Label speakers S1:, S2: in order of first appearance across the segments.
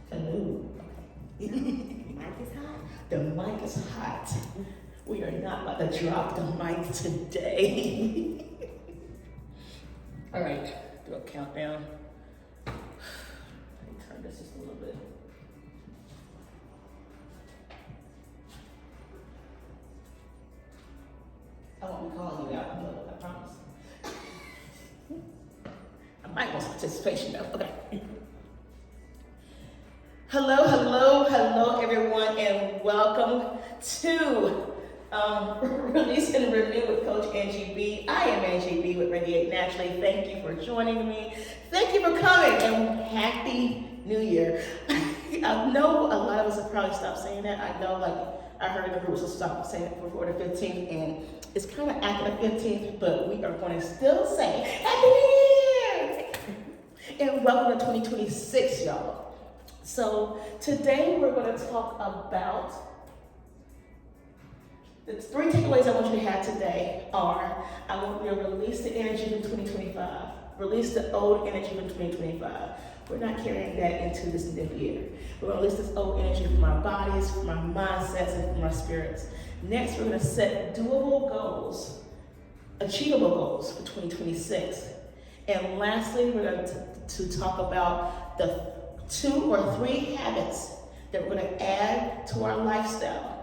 S1: Hello. Okay.
S2: Mic is hot.
S1: The mic is hot. We are not about to drop the mic today. All right, do a countdown. Let me turn this just a little bit. I won't be calling you out, no, I promise. I might want some participation though. Okay. Hello, everyone, and welcome to Release and Renew with Coach Angie B. I am Angie B with Radiate Naturally. Thank you for joining me. Thank you for coming, and Happy New Year. I know a lot of us have probably stopped saying that. I know, I heard the groups will stop saying it before the 15th, and it's kind of after the 15th, but we are going to still say Happy New Year! And welcome to 2026, y'all. So today we're going to talk about the 3 takeaways I want you to have today are, I want you to release the energy from 2025, release the old energy from 2025. We're not carrying that into this new year. We're going to release this old energy from our bodies, from our mindsets, and from our spirits. Next, we're going to set doable goals, achievable goals for 2026. And lastly, we're going to talk about the 2 or 3 habits that we're going to add to our lifestyle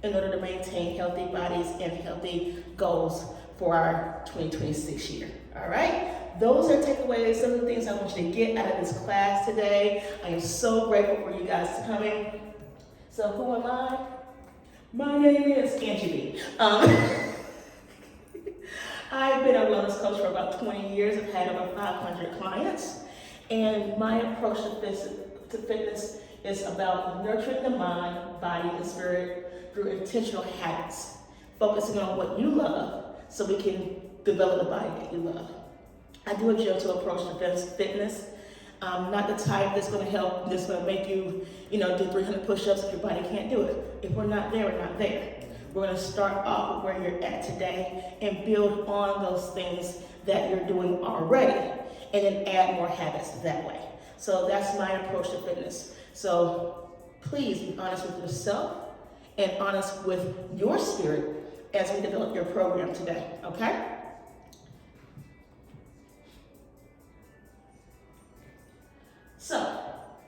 S1: in order to maintain healthy bodies and healthy goals for our 2026 year. All right? Those are takeaways, some of the things I want you to get out of this class today. I am so grateful for you guys coming. So who am I? My name is Angie B. I've been a wellness coach for about 20 years. I've had over 500 clients. And my approach to fitness is about nurturing the mind, body, and spirit through intentional habits, focusing on what you love so we can develop the body that you love. I do a gentle approach to fitness. Not the type that's going to help, that's going to make you, do 300 push-ups if your body can't do it. If we're not there, we're not there. We're going to start off with where you're at today and build on those things that you're doing already, and then add more habits that way. So that's my approach to fitness. So please be honest with yourself and honest with your spirit as we develop your program today, okay? So,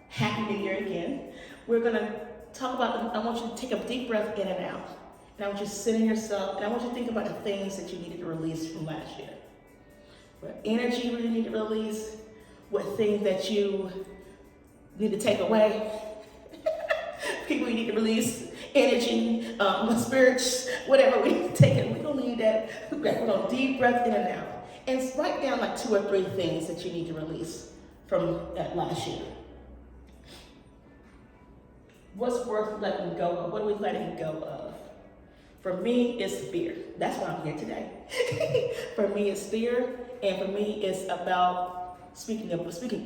S1: Happy New Year again. We're gonna talk about, I want you to take a deep breath in and out. And I want you to sit in yourself, and I want you to think about the things that you needed to release from last year. What energy you need to release, what things that you need to take away, people you need to release, energy, spirits, whatever we need to take it. We're gonna leave that, we're gonna deep breath in and out. And write down like 2 or 3 things that you need to release from that last year. What's worth letting go of? What are we letting go of? For me, it's fear. That's why I'm here today. For me, it's fear, and for me, it's about speaking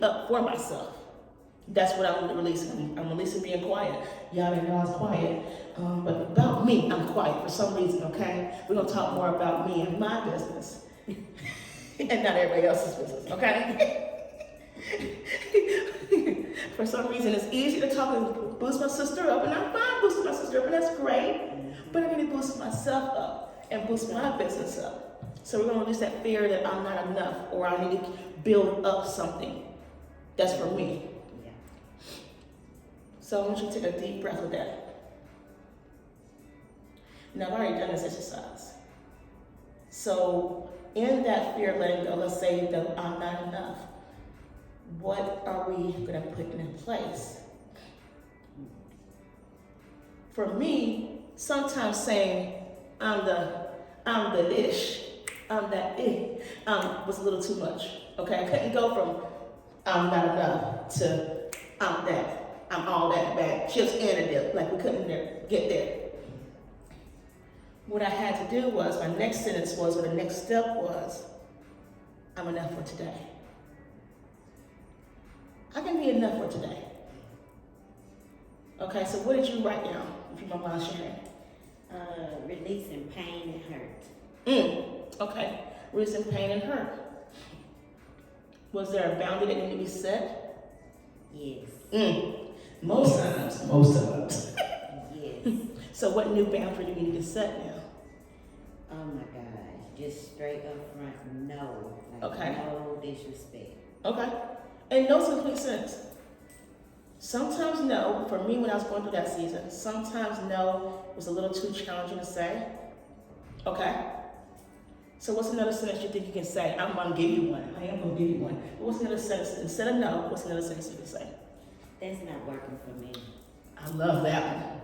S1: up for myself. That's what I'm releasing. I'm releasing being quiet. Y'all didn't know I was quiet, but about me, I'm quiet for some reason. Okay, we're gonna talk more about me and my business, and not everybody else's business. Okay. For some reason, it's easy to talk and boost my sister up, and I'm fine boosting my sister up, and that's great. But I need to boost myself up and boost my business up. So we're gonna release that fear that I'm not enough, or I need to build up something that's for me.
S2: Yeah.
S1: So I want you to take a deep breath with that. Now I've already done this exercise. So in that fear of letting go, let's say that I'm not enough. What are we gonna put in place? For me, sometimes saying I'm the ish, I'm that was a little too much. Okay, I couldn't go from I'm not enough to I'm all that bad, chips and a dip. Like we couldn't get there. What I had to do was, my next sentence was, or the next step was, I'm enough for today. I can be enough for today. Okay, so what did you write down, if you don't mind sharing?
S2: Releasing pain and hurt.
S1: Okay, releasing pain and hurt. Was there a boundary that needed to be set?
S2: Yes.
S1: Most times.
S2: Yes.
S1: So what new boundary do you need to set now?
S2: Oh my gosh. Just straight up front, no. Like,
S1: Okay.
S2: no disrespect.
S1: Okay. And no's complete sense. Sometimes no, for me when I was going through that season, sometimes no was a little too challenging to say. Okay. So what's another sentence you think you can say? I'm gonna give you one. I am gonna give you one. But what's another sentence? Instead of no, what's another sentence you can say?
S2: That's not working for me.
S1: I love that one.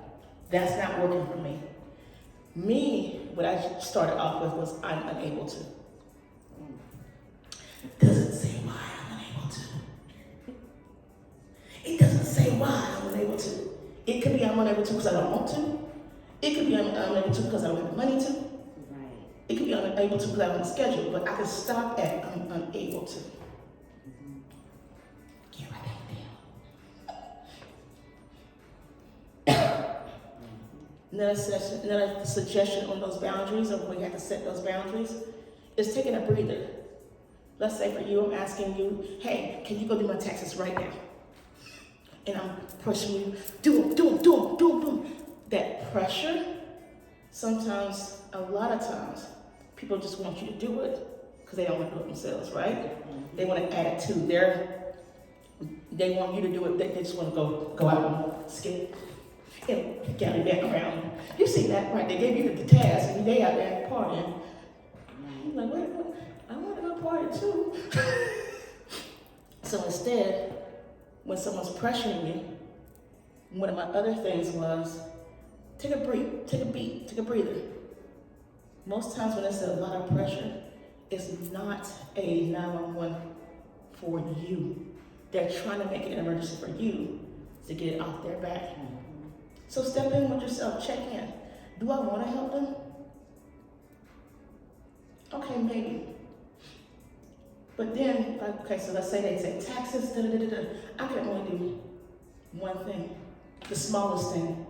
S1: That's not working for me. Me, what I started off with was I'm unable to. Doesn't say why I'm unable to. It doesn't say why I'm unable to. It could be I'm unable to because I don't want to. It could be I'm unable to because I don't have the money to.
S2: Right.
S1: It could be I'm unable to because I don't have a schedule. But I can stop at I'm unable to. Can't write that down. Another suggestion on those boundaries, of when you have to set those boundaries, is taking a breather. Let's say for you, I'm asking you, hey, can you go do my taxes right now? And I'm pushing you, do them. That pressure, sometimes, a lot of times, people just want you to do it because they don't want to do it themselves, right? They want to add it to they want you to do it, they just want to go out and skip and get back around. You see that, right? They gave you the task and they out there partying. You're like, wait, I want to go party too. So instead, when someone's pressuring you, one of my other things was, take a breath, take a breather. Most times when there's a lot of pressure, it's not a 911 for you. They're trying to make it an emergency for you to get it off their back. So step in with yourself, check in. Do I want to help them? Okay, maybe. But then, okay, so let's say they say taxes, I can only do one thing, the smallest thing.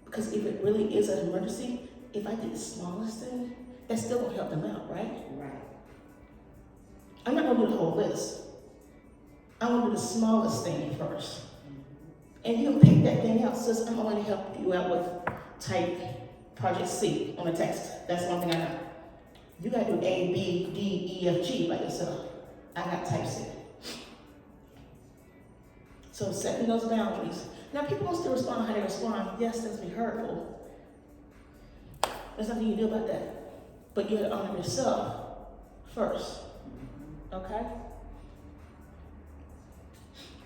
S1: Because if it really is an emergency, if I did the smallest thing, that still won't help them out, right?
S2: Right.
S1: I'm not gonna do the whole list. I'm gonna do the smallest thing first. And you can pick that thing out. Sis, I'm only help you out with type project C on a text. That's one thing I know. You gotta do A, B, D, E, F, G by yourself. I got type C. So setting those boundaries. Now people will still respond how they respond. Yes, that's be hurtful. There's nothing you can do about that. But you gotta honor yourself first. Okay?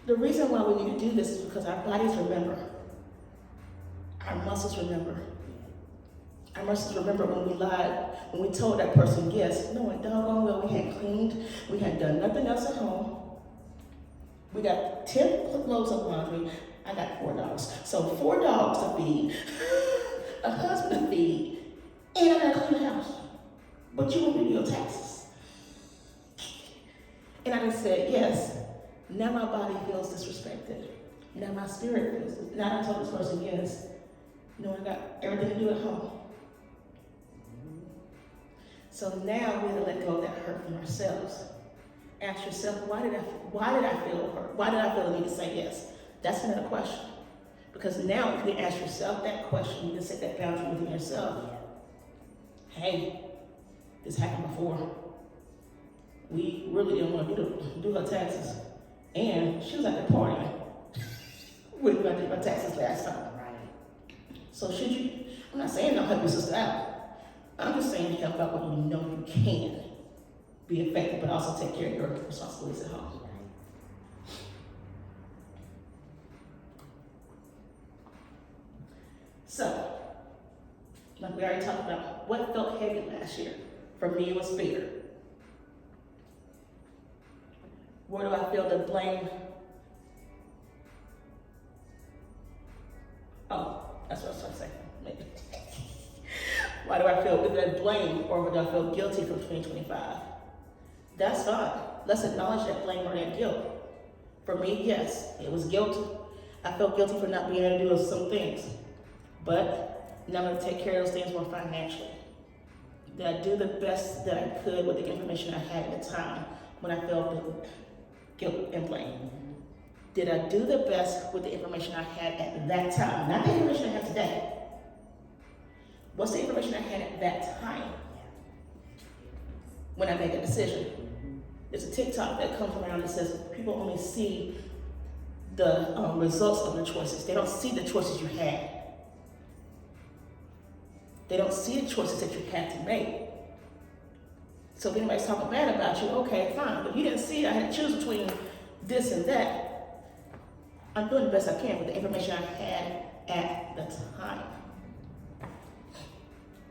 S1: The reason why we need to do this is because our bodies remember. Our muscles remember. Our muscles remember when we lied, when we told that person yes, knowing doggone well we hadn't cleaned, we hadn't done nothing else at home. We got 10 loads of laundry, I got 4 dogs. So 4 dogs to feed, a husband to feed, and I gotta clean the house. But you want me to do your taxes. And I just said yes. Now my body feels disrespected. Now my spirit feels, now I told this person yes. I got everything to do at home. So now we have to let go of that hurt from ourselves. Ask yourself, why did I feel hurt? Why did I feel the need to say yes? That's another question. Because now if you ask yourself that question, you can set that boundary within yourself. Hey, this happened before. We really didn't want to do her taxes. And she was at the party when I did my taxes last time.
S2: Right.
S1: So should you, I'm not saying don't help your sister out. I'm just saying help out when you know you can be effective, but also take care of your responsibilities at home. So, like we already talked about, what felt heavy last year? For me, it was fear. Where do I feel the blame? Oh, that's what I was trying to say. Maybe. Why do I feel that blame, or do I feel guilty for 2025? That's fine. Let's acknowledge that blame or that guilt. For me, yes, it was guilty. I felt guilty for not being able to do some things. But now I'm going to take care of those things more financially. Did I do the best that I could with the information I had at the time when I felt guilt and blame? Did I do the best with the information I had at that time? Not the information I have today. What's the information I had at that time when I make a decision? There's a TikTok that comes around that says people only see the results of the choices. They don't see the choices you had. They don't see the choices that you had to make. So if anybody's talking bad about you, okay, fine. But you didn't see I had to choose between this and that. I'm doing the best I can with the information I had at the time.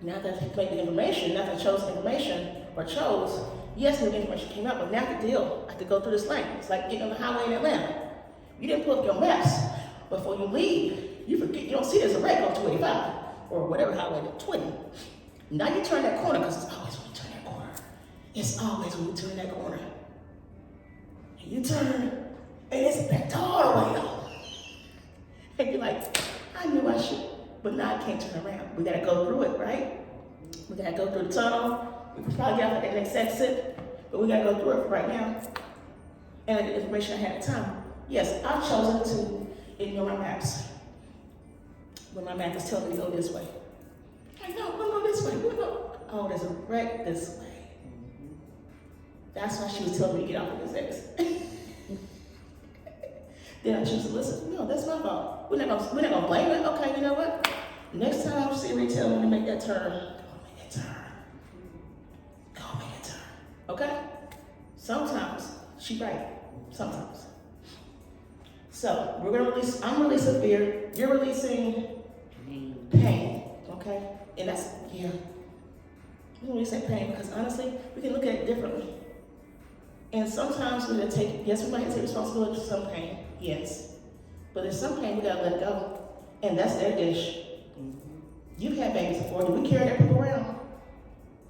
S1: Now that I made the information, now that I chose information or chose, yes, new information came out, but now the deal, I have to go through this lane. It's like getting on the highway in Atlanta. You didn't pull up your maps. Before you leave, you forget, you don't see there's a red on 285 or whatever highway, 20. Now you turn that corner, because it's always when you turn that corner. It's always when you turn that corner. And you turn, and it's back all the way up. And you're like, I knew I should, but now I can't turn around. We gotta go through it, right? We gotta go through the tunnel. We can probably get off at the next exit, but we gotta go through it right now. And the information I had at the time. Yes, I've chosen to ignore my maps. When my map is telling me to go this way. I know, we'll go this way, we'll go. Oh, there's a wreck this way. That's why she was telling me to get off of this exit. Then I choose to listen. No, that's my fault. We're not gonna blame it. Okay, you know what? Next time Siri tell me to make that turn, go make that turn. Go make that turn. Okay? Sometimes she's right. Sometimes. So we're gonna release. I'm releasing fear. You're releasing pain. Okay? And that's We release that pain because honestly, we can look at it differently. And sometimes we're gonna take. Yes, we might have to take responsibility for some pain. Yes. But there's some pain we gotta let it go. And that's their dish. You've had babies before. Do we carry that poop around?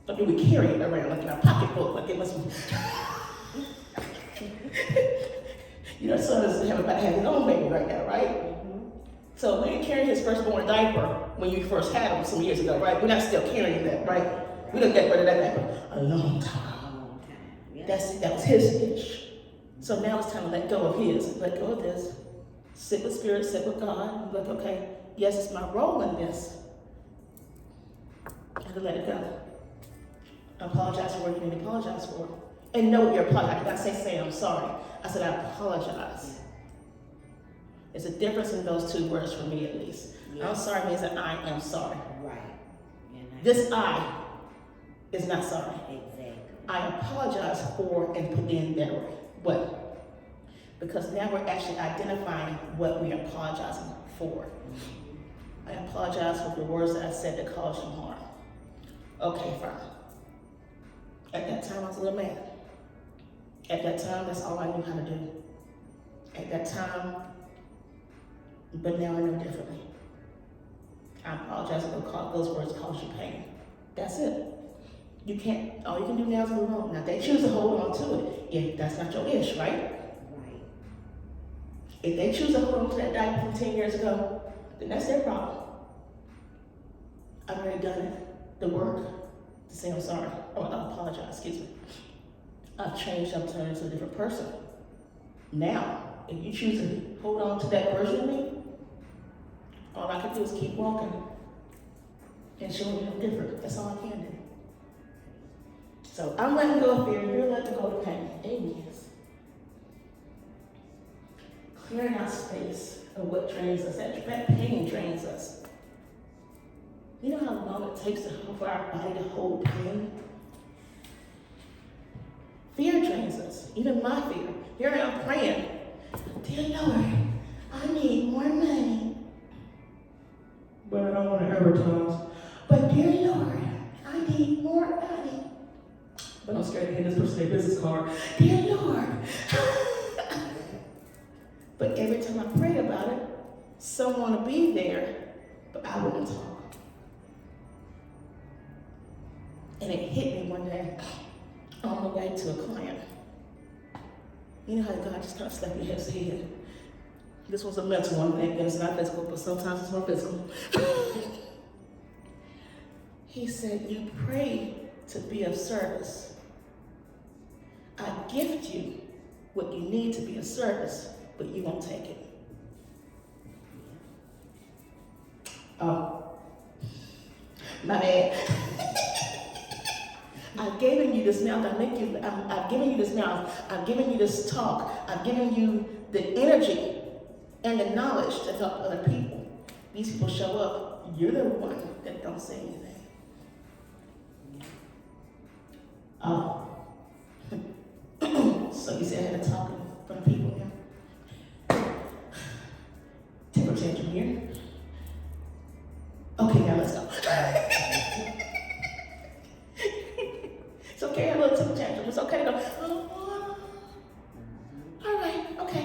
S1: Or do we carry it around like in our pocketbook? Like it must be. You know, son is about to have his own baby right now, right? So we didn't carry his firstborn diaper when you first had him some years ago, right? We're not still carrying that, right? We didn't get rid of that diaper a long time. That was his dish. So now it's time to let go of his, let go of this. Sit with spirit, sit with God, and be like, okay, yes, it's my role in this. I have to let it go. I apologize for what you need to apologize for. And know what you're apologizing. I did not say I'm sorry. I said I apologize. There's a difference in those two words for me at least. I'm sorry means that I am sorry.
S2: Right.
S1: This I is not sorry.
S2: Exactly.
S1: I apologize for and put in that way. What? Because now we're actually identifying what we are apologizing for. I apologize for the words that I said that caused you harm. Okay, fine. At that time, I was a little mad. At that time, that's all I knew how to do. At that time, but now I know differently. I apologize if those words cause you pain. That's it. You can't, all you can do now is move on. Now, they choose to hold on to it. If that's not your ish, right?
S2: Right.
S1: If they choose to hold on to that diaper from 10 years ago, then that's their problem. I've already done it. The work to say I'm sorry. Oh, I apologize, excuse me. I've changed, I've turned into a different person. Now, if you choose to hold on to that version of me, all I can do is keep walking and showing you I'm different. That's all I can do. So I'm letting go of fear, you're letting go of pain. Amen. Clearing out space of what drains us. That pain drains us. You know how long it takes for our body to hold pain? Fear drains us, even my fear. Here I am praying, dear Lord, I need more money. But I don't want to advertise. But dear Lord, I need more money. But I'm scared to hand this person their business card. Dear Lord. But every time I prayed about it, someone would be there, but I wouldn't talk. And it hit me one day on the way to a client. You know how God just kind of slapped your head. This was a mental one, and it's not physical, but sometimes it's more physical. He said, you pray to be of service. I gift you what you need to be of service. but you won't take it. Oh, my bad. I've given you this mouth. I've given you this mouth. I've given you this talk. I've given you the energy and the knowledge to help other people. These people show up. You're the one that don't say anything. Oh. So you said I had to talk in front of people here? Temper tantrum here. Okay, now let's go. It's okay to have a little temper tantrum. It's okay to go, oh, all right, okay.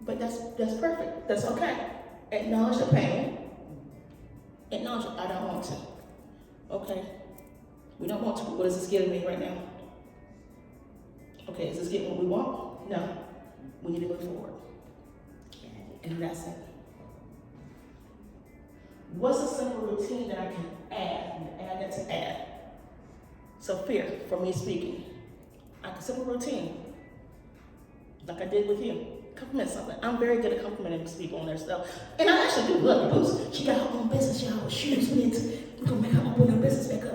S1: But that's perfect. That's okay. Acknowledge the pain. Acknowledge it. I don't want to. Okay. We don't want to. What is this giving me right now? Okay, is this getting what we want? No. We need to move forward. And that's it. What's a simple routine that I can add that to add? So fear, for me speaking. Like a simple routine, like I did with you. Compliment something. I'm very good at complimenting people on their stuff. And I actually do love Boost. She got her own business, y'all, with shoes. We're gonna make her open her business back up.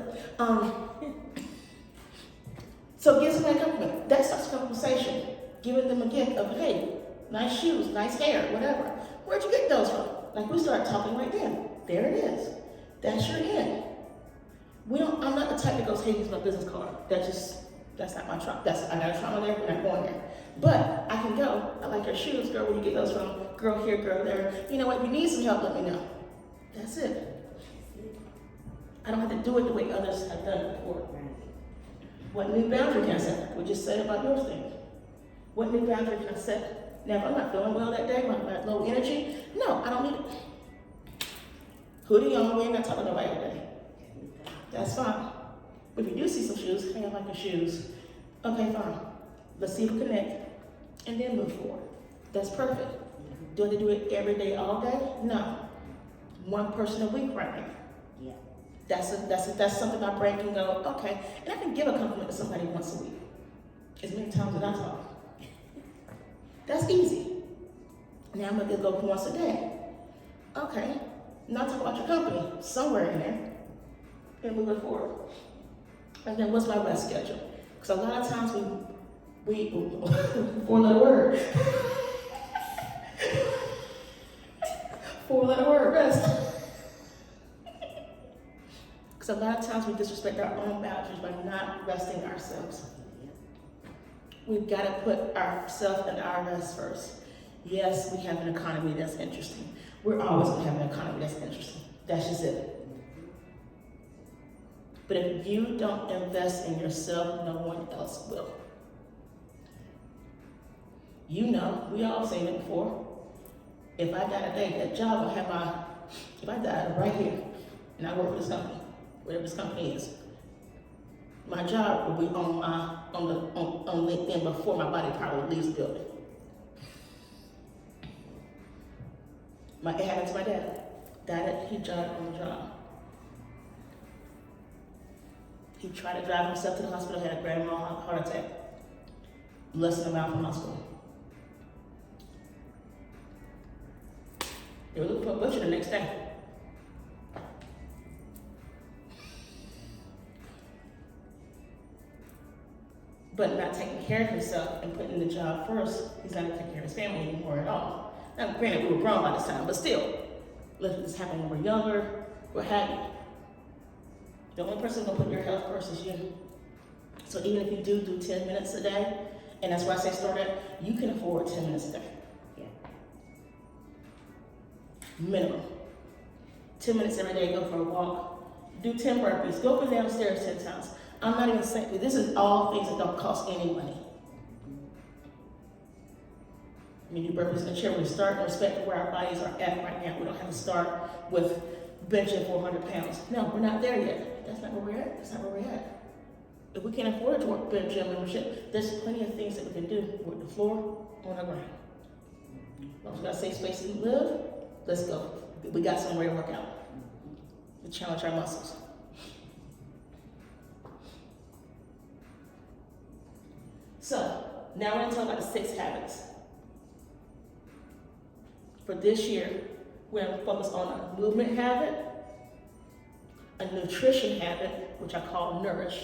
S1: So give somebody a compliment. That starts a conversation. Giving them a gift of, hey, nice shoes, nice hair, whatever. Where'd you get those from? Like we start talking right then. There it is. That's your end. I'm not the type that goes, hey, here's my business card. That's not my trauma. I got a trauma there, we're not going there. But I can go, I like your shoes, girl, where you get those from? Girl here, girl there. You know what, if you need some help, let me know. That's it. I don't have to do it the way others have done it before. What new boundary can I set? We just said about yours thing. What new boundary can I set? Now, if I'm not feeling well that day, my low energy, no, I don't need it. Hoodie on, we ain't gonna talk to nobody today. That's fine. But if you do see some shoes, hey, I like your shoes. Okay, fine. Let's see if we connect, and then move forward. That's perfect. Do I have to do it every day, all day? No. One person a week right now.
S2: Yeah.
S1: That's something my brain can go, okay. And I can give a compliment to somebody once a week. As many times as I talk. That's easy. Now I'm gonna go once a day. Okay. Now talk about your company, somewhere in there. And move it forward. And then what's my rest schedule? Because a lot of times we four-letter word. Four-letter word, rest. Because a lot of times we disrespect our own boundaries by not resting ourselves. We've got to put ourselves and our rest first. Yes, we have an economy that's interesting. We're always going to have an economy that's interesting. That's just it. But if you don't invest in yourself, no one else will. You know, we all seen it before. If I die today, that job will have if I die right here, and I work for this company, whatever this company is, my job will be on LinkedIn before my body probably leaves the building. It happened to my dad. He died on the job. He tried to drive himself to the hospital, had a grand mal heart attack. Less than a mile from hospital. They were looking for a butcher the next day. But not taking care of himself and putting the job first, he's not taking care of his family anymore at all. Now, granted, we were grown by this time, but still, let this happen when we're younger, we're happy. The only person who's gonna put your health first is you. So even if you do 10 minutes a day, and that's why I say start at, you can afford 10 minutes a day.
S2: Yeah.
S1: Minimum. 10 minutes every day, go for a walk. Do 10 burpees, go up and down the stairs 10 times. I'm not even saying, this is all things that don't cost any money. I mean, do burpees in the chair, we start in respect to where our bodies are at right now. We don't have to start with benching 400 pounds. No, we're not there yet. That's not where we're at. That's not where we're at. If we can't afford to work gym membership, there's plenty of things that we can do with the floor on the ground. As long as we got a safe space to live, let's go. We got somewhere to work out. To challenge our muscles. So, now we're going to talk about the 6 habits. For this year, we're going to focus on a movement habit, a nutrition habit, which I call Nourish,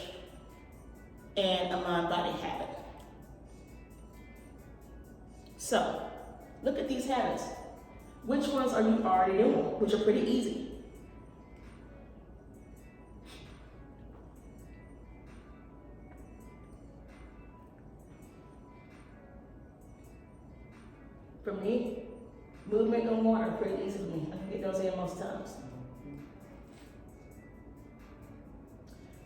S1: and a mind-body habit. So, look at these habits. Which ones are you already doing, which are pretty easy? For me, movement and water are pretty easy for me. I can get those in most times.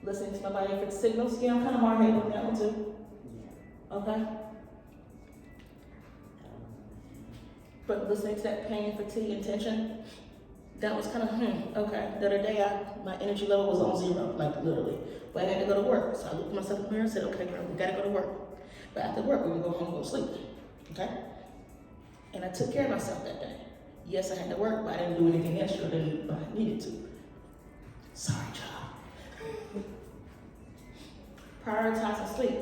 S1: Listening to my body for signals, yeah, I'm kind of hard-headed on that one too. Okay? But listening to that pain, fatigue, and tension, that was kind of, okay. The other day, my energy level was on zero, like literally. But I had to go to work. So I looked at myself in the mirror and said, okay, girl, we gotta go to work. But after work, we're gonna go home and go to sleep. Okay? And I took care of myself that day. Yes, I had to work, but I didn't do anything extra than I needed to. Sorry, child. Prioritizing sleep.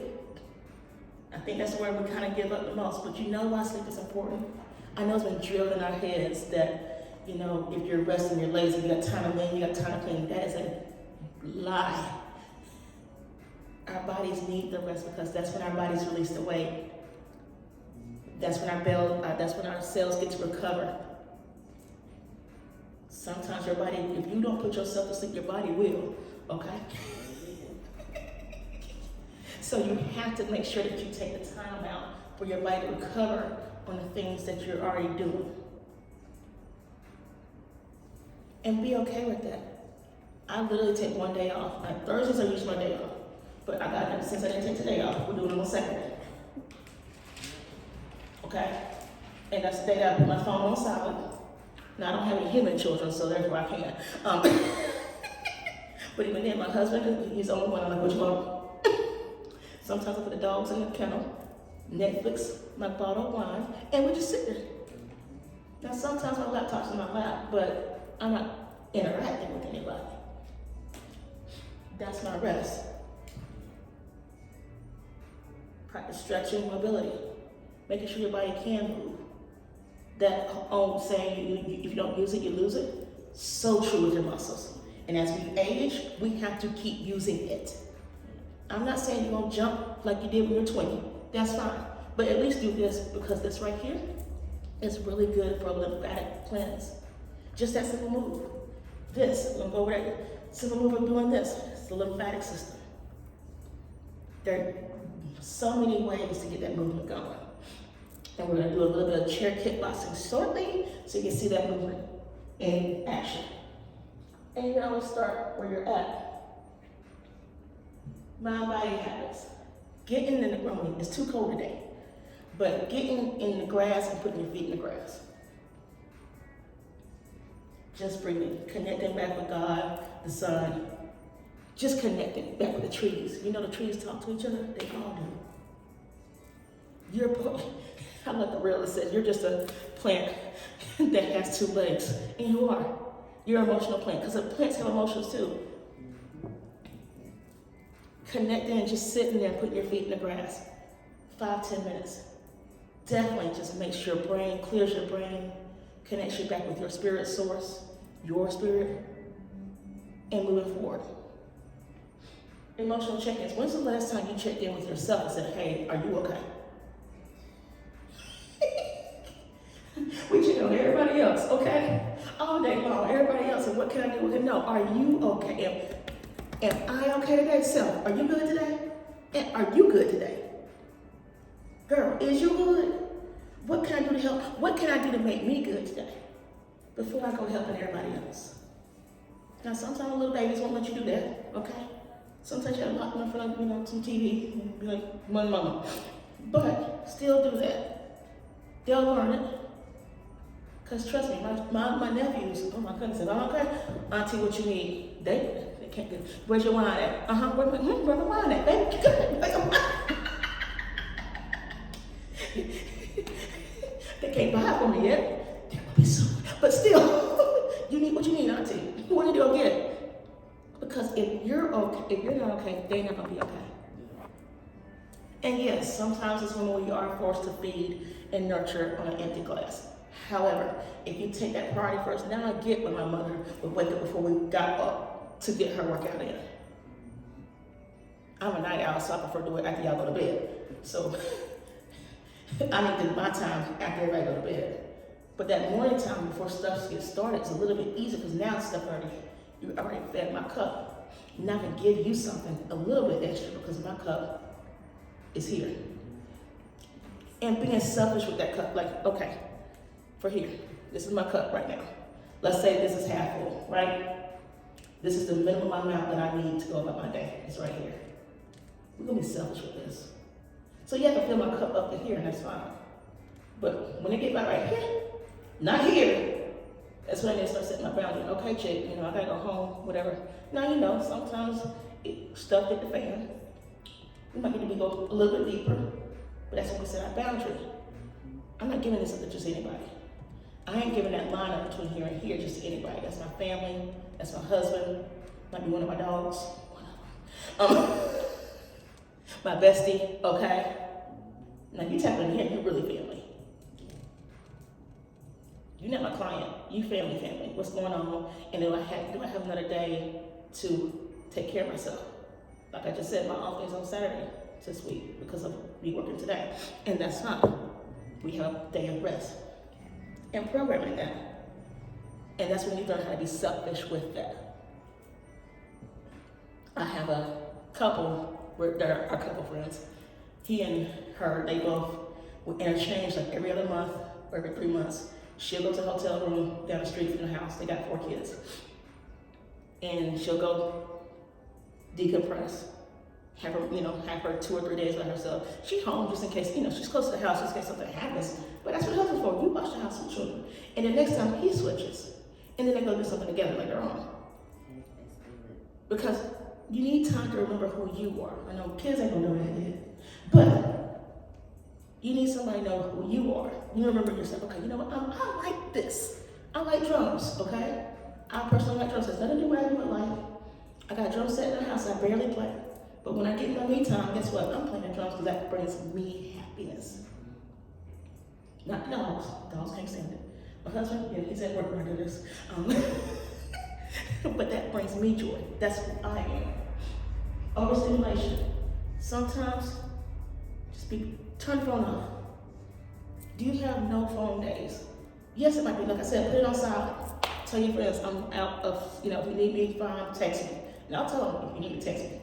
S1: I think that's where we kind of give up the most. But you know why sleep is important? I know it's been drilled in our heads that, you know, if you're resting, you're lazy, you got time to win, you got time to clean. That is a lie. Our bodies need the rest because that's when our bodies release the weight. That's when our cells get to recover. Sometimes your body, if you don't put yourself to sleep, your body will, okay? So you have to make sure that you take the time out for your body to recover on the things that you're already doing. And be okay with that. I literally take one day off. Like Thursdays are usually my day off. But since I didn't take today off, we're doing it on Saturday. Okay? And that's the day that I put my phone on silent. Now I don't have any human children, so therefore I can't. But even then, my husband, he's the only one. I'm like, what you want? Sometimes I put the dogs in the kennel, Netflix, my bottle of wine, and we just sit there. Now sometimes my laptop's in my lap, but I'm not interacting with anybody. That's my rest. Practice stretching, mobility, making sure your body can move. That old saying, if you don't use it, you lose it, so true with your muscles. And as we age, we have to keep using it. I'm not saying you won't jump like you did when you're 20. That's fine. But at least do this, because this right here is really good for a lymphatic cleanse. Just that simple move. This, we're gonna go over that simple move of doing this. It's the lymphatic system. There are so many ways to get that movement going. And we're gonna do a little bit of chair kickboxing shortly, so you can see that movement in action. And you can always start where you're at. Mind-body habits. Getting in the ground, it's too cold today, but getting in the grass and putting your feet in the grass. Just breathing, connecting back with God, the sun, just connecting back with the trees. You know the trees talk to each other? They all do. I like the realist says, you're just a plant that has two legs, and you are. You're an emotional plant, because plants have emotions too. Connecting and just sitting there and putting your feet in the grass. 5-10 minutes. Definitely just makes your brain, clears your brain, connects you back with your spirit source, your spirit, and moving forward. Emotional check-ins. When's the last time you checked in with yourself and said, hey, are you okay? We check on everybody else, okay? All day long, everybody else, and what can I do with it? No, are you okay? Am I okay today? Self, are you good today? And are you good today? Girl, is you good? What can I do to help? What can I do to make me good today? Before I go helping everybody else. Now, sometimes little babies won't let you do that, okay? Sometimes you have to lock them in front of, some TV and be like, mama. But still do that. They'll learn it. Because trust me, my nephews, oh my goodness, I'm okay. Auntie, what you need? They can't do. Where's your wine at? Where's the wine at? Baby, they can't buy it for me yet. They will be soon. But still, you need what you need, Auntie. What did you go get? Because if you're okay, if you're not okay, they're not gonna be okay. And yes, sometimes it's when we are forced to feed and nurture on an empty glass. However, if you take that priority first, now I get why my mother would wake up before we got up to get her workout in. I'm a night owl, so I prefer to do it after y'all go to bed. So I need to do my time after everybody go to bed. But that morning time before stuff gets started is a little bit easier because now stuff you already fed my cup. Now I can give you something a little bit extra because my cup is here. And being selfish with that cup, like, okay, for here, this is my cup right now. Let's say this is half full, right? This is the minimum amount that I need to go about my day. It's right here. We're gonna be selfish with this. So you have to fill my cup up to here, and that's fine. But when it get about right here, not here, that's when I need to start setting my boundary. Okay, chick, I gotta go home, whatever. Now, sometimes stuff hit the fan. We might need to go a little bit deeper, but that's when we set our boundary. I'm not giving this up to just anybody. I ain't giving that line up between here and here just to anybody. That's my family, that's my husband, might be one of my dogs, my bestie, okay? Now you tap in here, you're really family. You're not my client, you family. What's going on? And do I have another day to take care of myself? Like I just said, my off day's on Saturday this week because of me working today. And that's fine. We have a day of rest. And programming that. And that's when you learn how to be selfish with that. I have a couple, they're our couple friends. He and her, they both would interchange like every other month or every 3 months. She'll go to the hotel room down the street from the house. They got 4 kids. And she'll go decompress. Have her 2 or 3 days by herself. She's home just in case, she's close to the house just in case something happens. But that's what her husband's for. You watch the house with children. And the next time he switches. And then they go do something together later on. Because you need time to remember who you are. I know kids ain't gonna know that yet. But you need somebody to know who you are. You remember yourself, okay, you know what, I like this. I like drums, okay? I personally like drums. It has nothing to do with what I do in life. I got a drum set in the house, I barely play. But when I get my me time, guess what? I'm playing the drums because that brings me happiness. Not dogs. Dogs can't stand it. My husband, yeah, he's at work when I do this. But that brings me joy. That's who I am. Overstimulation. Sometimes, turn the phone off. Do you have no phone days? Yes, it might be. Like I said, put it on silent. Tell your friends, I'm out of, if you need me, fine, text me. And I'll tell them if you need to text me.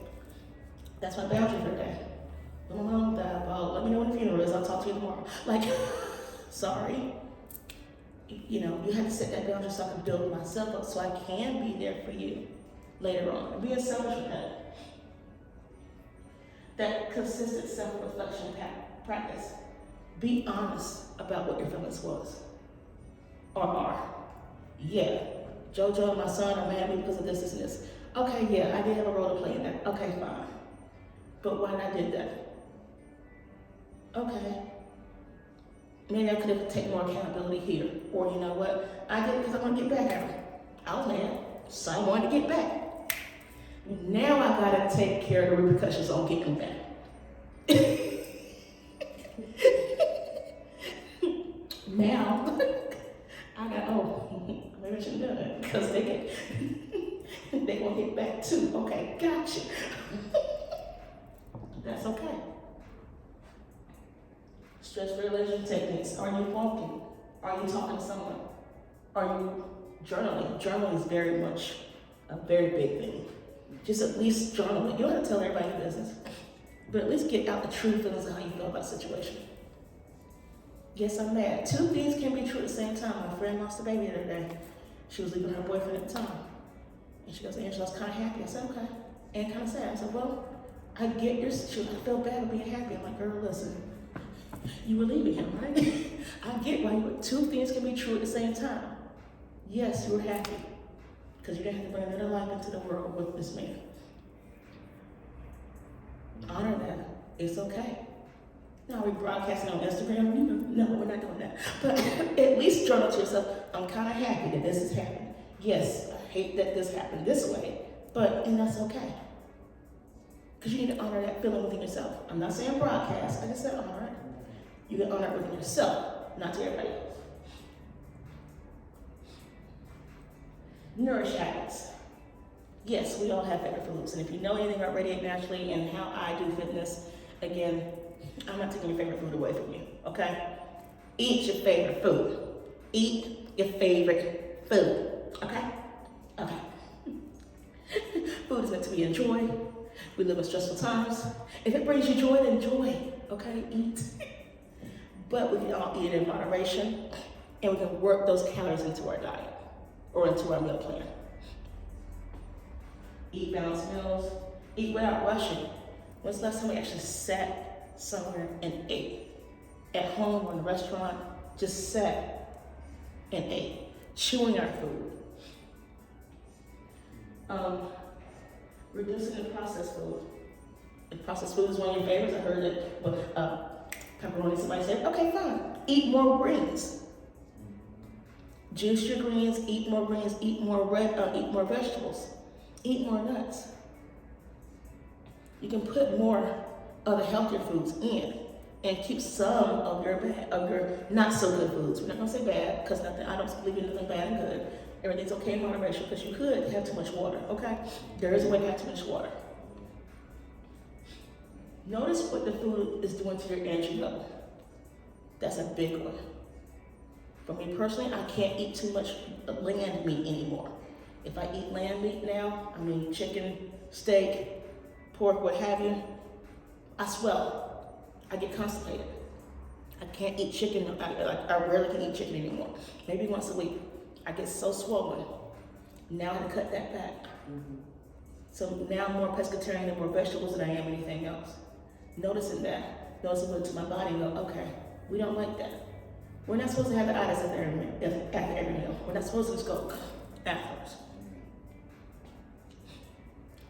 S1: That's my boundary for the day. When my mom died, let me know when the funeral is. I'll talk to you tomorrow. Sorry. You have to set that boundary so I can build myself up so I can be there for you later on. And being selfish with that. That consistent self-reflection practice. Be honest about what your feelings was or are. Yeah, JoJo and my son are mad at me because of this, and this. Okay, yeah, I did have a role to play in that. Okay, fine. But why did I do that? Okay. Maybe I could have taken more accountability here. Or you know what? I did it because I want to get back at him. I was mad, so I wanted to get back. Now I gotta take care of the repercussions on getting back. Now, maybe I shouldn't have done that because they won't get back too. Okay, gotcha. That's okay. Stress relief techniques. Are you walking? Are you talking to someone? Are you journaling? Journaling is very much a very big thing. Just at least journaling. You don't have to tell everybody your business, but at least get out the true feelings of how you feel about the situation. Yes, I'm mad. 2 things can be true at the same time. My friend lost a baby the other day. She was leaving her boyfriend at the time. And she goes, Angela, I was kind of happy. I said, okay. And kind of sad. I said, well, I get your situation. I feel bad about being happy. I'm like, girl, listen. You were leaving him, right? I get why 2 things can be true at the same time. Yes, you were happy. Because you didn't have to bring another life into the world with this man. Honor that. It's okay. Now we're broadcasting on Instagram. No, we're not doing that. But at least journal to yourself, I'm kind of happy that this has happened. Yes, I hate that this happened this way, and that's okay. Because you need to honor that feeling within yourself. I'm not saying broadcast, I just said honor it. You can honor it within yourself, not to everybody else. Nourish habits. Yes, we all have favorite foods, and if you know anything about Radiate Naturally and how I do fitness, again, I'm not taking your favorite food away from you, okay? Eat your favorite food. Eat your favorite food, okay? Okay. Food is meant to be enjoyed. We live in stressful times. If it brings you joy, then joy, okay? Eat. But we can all eat it in moderation, and we can work those calories into our diet or into our meal plan. Eat balanced meals. Eat without rushing. When's the last time we actually sat somewhere and ate? At home or in a restaurant, just sat and ate, chewing our food. Reducing the processed food. If processed food is one of your favorites, I heard it, pepperoni, somebody said, okay, fine. Eat more greens. Juice your greens, eat more greens, eat more vegetables, eat more nuts. You can put more of the healthier foods in and keep some of your not so good foods. We're not gonna say bad, because I don't believe in nothing bad and good. Everything's okay in moderation, because you could have too much water, okay? There is a way to have too much water. Notice what the food is doing to your energy level. That's a big one. For me personally, I can't eat too much land meat anymore. If I eat land meat now, I mean chicken, steak, pork, what have you, I swell. I get constipated. I can't eat chicken. I rarely can eat chicken anymore. Maybe once a week. I get so swollen. Now I have to cut that back. So now I'm more pescatarian and more vegetables than I am anything else. Noticing that, noticing what to my body and go, okay, we don't like that. We're not supposed to have the itis after every meal. We're not supposed to just go afterwards.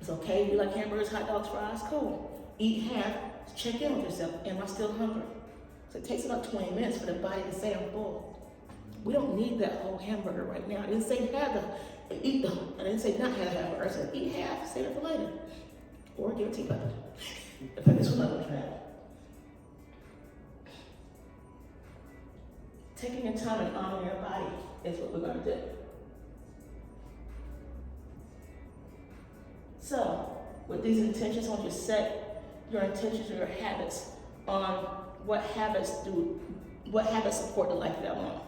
S1: It's okay if you like hamburgers, hot dogs, fries, cool. Eat half, check in with yourself. Am I still hungry? So it takes about 20 minutes for the body to say I'm full. We don't need that whole hamburger right now. I didn't say I didn't say not have a hamburger. I said eat half, save it for later. Or give it to you. Depending on what you have. Taking your time and honoring your body is what we're going to do. So, with these intentions, I want you to set your intentions or your habits on what habits support the life that I want.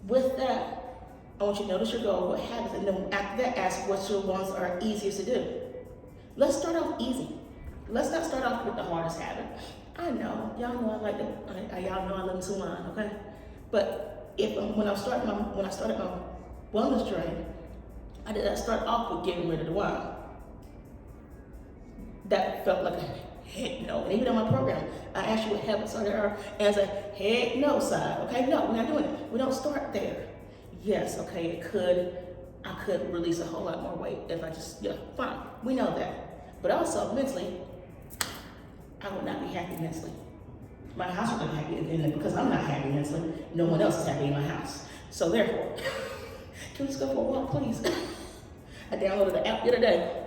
S1: With that, I want you to notice your goal, what habits, and then after that, ask what your ones are easiest to do. Let's start off easy. Let's not start off with the hardest habit. I know, y'all know I love to wine, okay? But when I started my wellness journey, I did not start off with getting rid of the wine. That felt like a heck no. And even on my program, I asked you what habits are there as a heck no side. Okay, no, we're not doing it. We don't start there. Yes, okay, I could release a whole lot more weight if I just, fine. We know that. But also mentally, I would not be happy mentally. My house would not be happy, and because I'm not happy mentally, no one else is happy in my house. So therefore, can we just go for a walk, please? I downloaded the app the other day.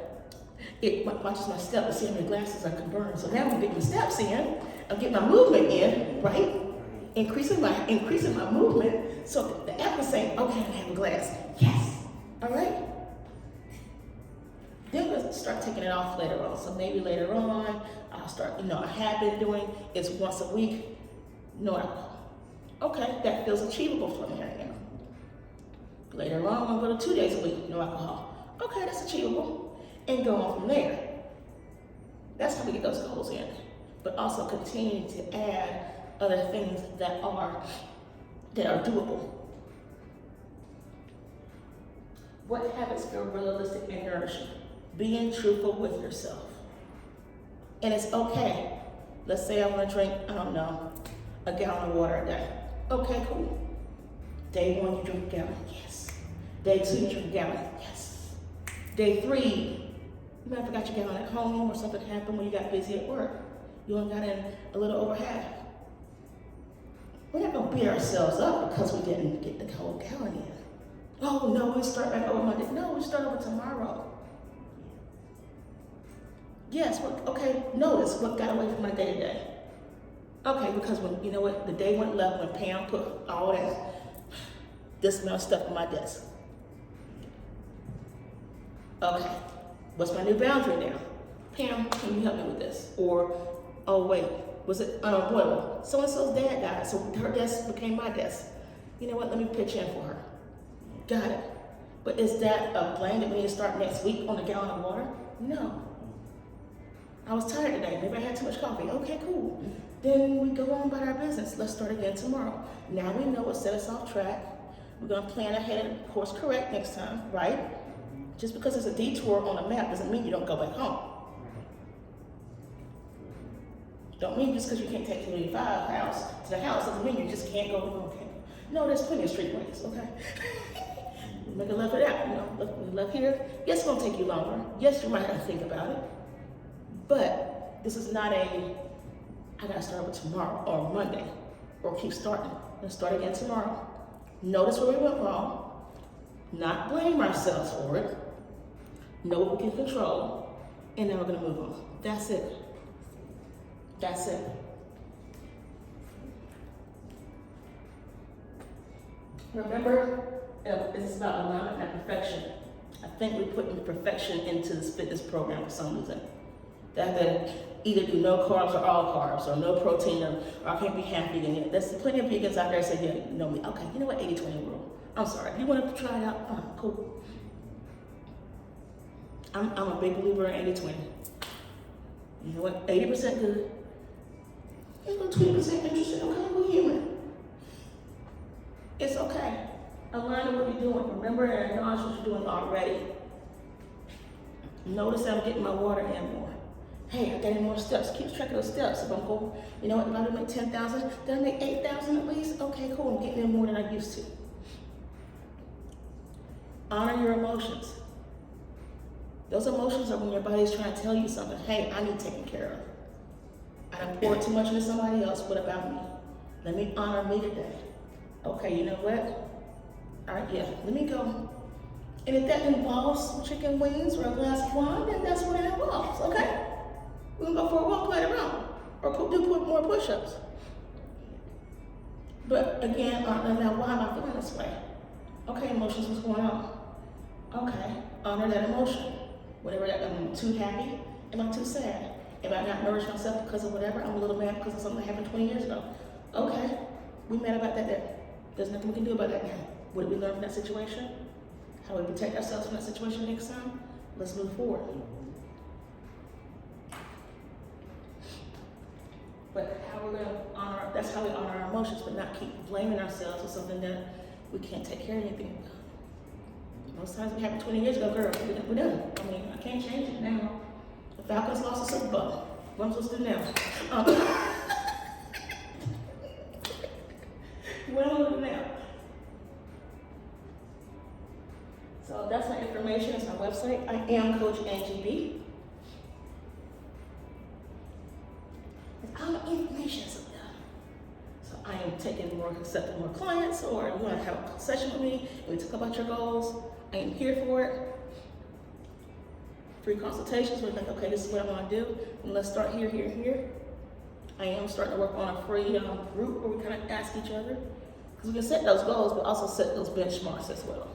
S1: It watches my step to see how many glasses I can burn. So now I'm getting my steps in, I'm getting my movement in, right? Increasing my movement. So the app is saying, okay, I have a glass. Yes. All right. Then we'll start taking it off later on. So maybe later on, I'll start, I have been doing it's once a week, no alcohol. Okay, that feels achievable for me right now. Later on, I'll go to 2 days a week, no alcohol. Okay, that's achievable. And go on from there. That's how we get those goals in. But also continue to add other things that are doable. What habits feel realistic and nourishing? Being truthful with yourself. And it's okay. Let's say I want to drink, I don't know, a gallon of water a day. Okay, cool. Day 1, you drink a gallon. Yes. Day 2, you drink a gallon. Yes. Day 3, you might have forgot your gallon at home or something happened when you got busy at work. You only got in a little over half. We're not going to beat ourselves up because we didn't get the whole gallon in. Oh, no, we start back over Monday. No, we start over tomorrow. Yes, okay, notice what got away from my day-to-day. Okay, because when, the day went left when Pam put all that this amount of stuff on my desk. Okay, what's my new boundary now? Pam, can you help me with this? Or, oh wait, was it unemployable? So-and-so's dad died, so her desk became my desk. You know what, let me pitch in for her. Got it. But is that a blame that we need to start next week on a gallon of water? No. I was tired today, maybe I had too much coffee. Okay, cool. Then we go on about our business. Let's start again tomorrow. Now we know what set us off track. We're gonna plan ahead and course correct next time, right? Just because it's a detour on a map doesn't mean you don't go back home. Don't mean just because you can't take 285 to the house doesn't mean you just can't go okay. No, there's plenty of streetways, okay? Make a left of that, you know, left here. Yes, it's gonna take you longer. Yes, you might have to think about it. But this is not I gotta start with tomorrow or Monday or keep starting. Let's start again tomorrow. Notice where we went wrong, not blame ourselves for it, know what we can control, and now we're gonna move on. That's it. That's it. Remember, it's about alignment, not perfection. I think we're putting perfection into this fitness program for some reason. That either do no carbs or all carbs, or no protein, or I can't be half vegan yet. There's plenty of vegans out there say, yeah, you know me. Okay, you know what, 80-20 rule. I'm sorry, if you want to try it out, cool. I'm a big believer in 80-20. You know what, 80% good. You know, 20% interested, okay, we're human. It's okay. Align with what you're doing. Remember and acknowledge what you're doing already. Notice that I'm getting my water in more. Hey, I got any more steps. Keep track of those steps. If I'm going, you know what, if I do make 10,000, then I make 8,000 at least. Okay, cool, I'm getting in more than I used to. Honor your emotions. Those emotions are when your body's trying to tell you something. Hey, I need taken care of. I done poured too much into somebody else. What about me? Let me honor me today. Okay, you know what? All right, yeah, let me go. And if that involves chicken wings or a glass of wine, then that's what it involves, okay? We're gonna go for a walk later on, or do more push-ups. But again, now why am I feeling this way? Okay, emotions, what's going on? Okay, honor that emotion. Whatever that, am I too happy? Am I too sad? Am I not nourishing myself because of whatever? I'm a little mad because of something that happened 20 years ago. Okay, we mad about that there. There's nothing we can do about that now. What did we learn from that situation? How we protect ourselves from that situation next time? Let's move forward. But how we're gonna honor, that's how we honor our emotions, but not keep blaming ourselves for something that we can't take care of anything about. Most times it happened 20 years ago, girl, we're done. I mean, I can't change it now. The Falcons lost the Super Bowl. What am I supposed to do now? What am I gonna do now? So that's my information, it's my website. I am Coach Angie B. All the information is up there. So I am accepting more clients, or you want to have a session with me and we talk about your goals. I am here for it. Free consultations. We're like, okay, this is what I want to do, and let's start here, here, here. I am starting to work on a free group where we kind of ask each other, because we can set those goals, but also set those benchmarks as well.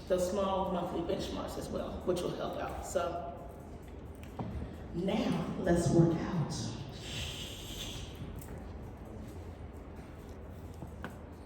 S1: Those small monthly benchmarks as well, which will help out. So now let's work out.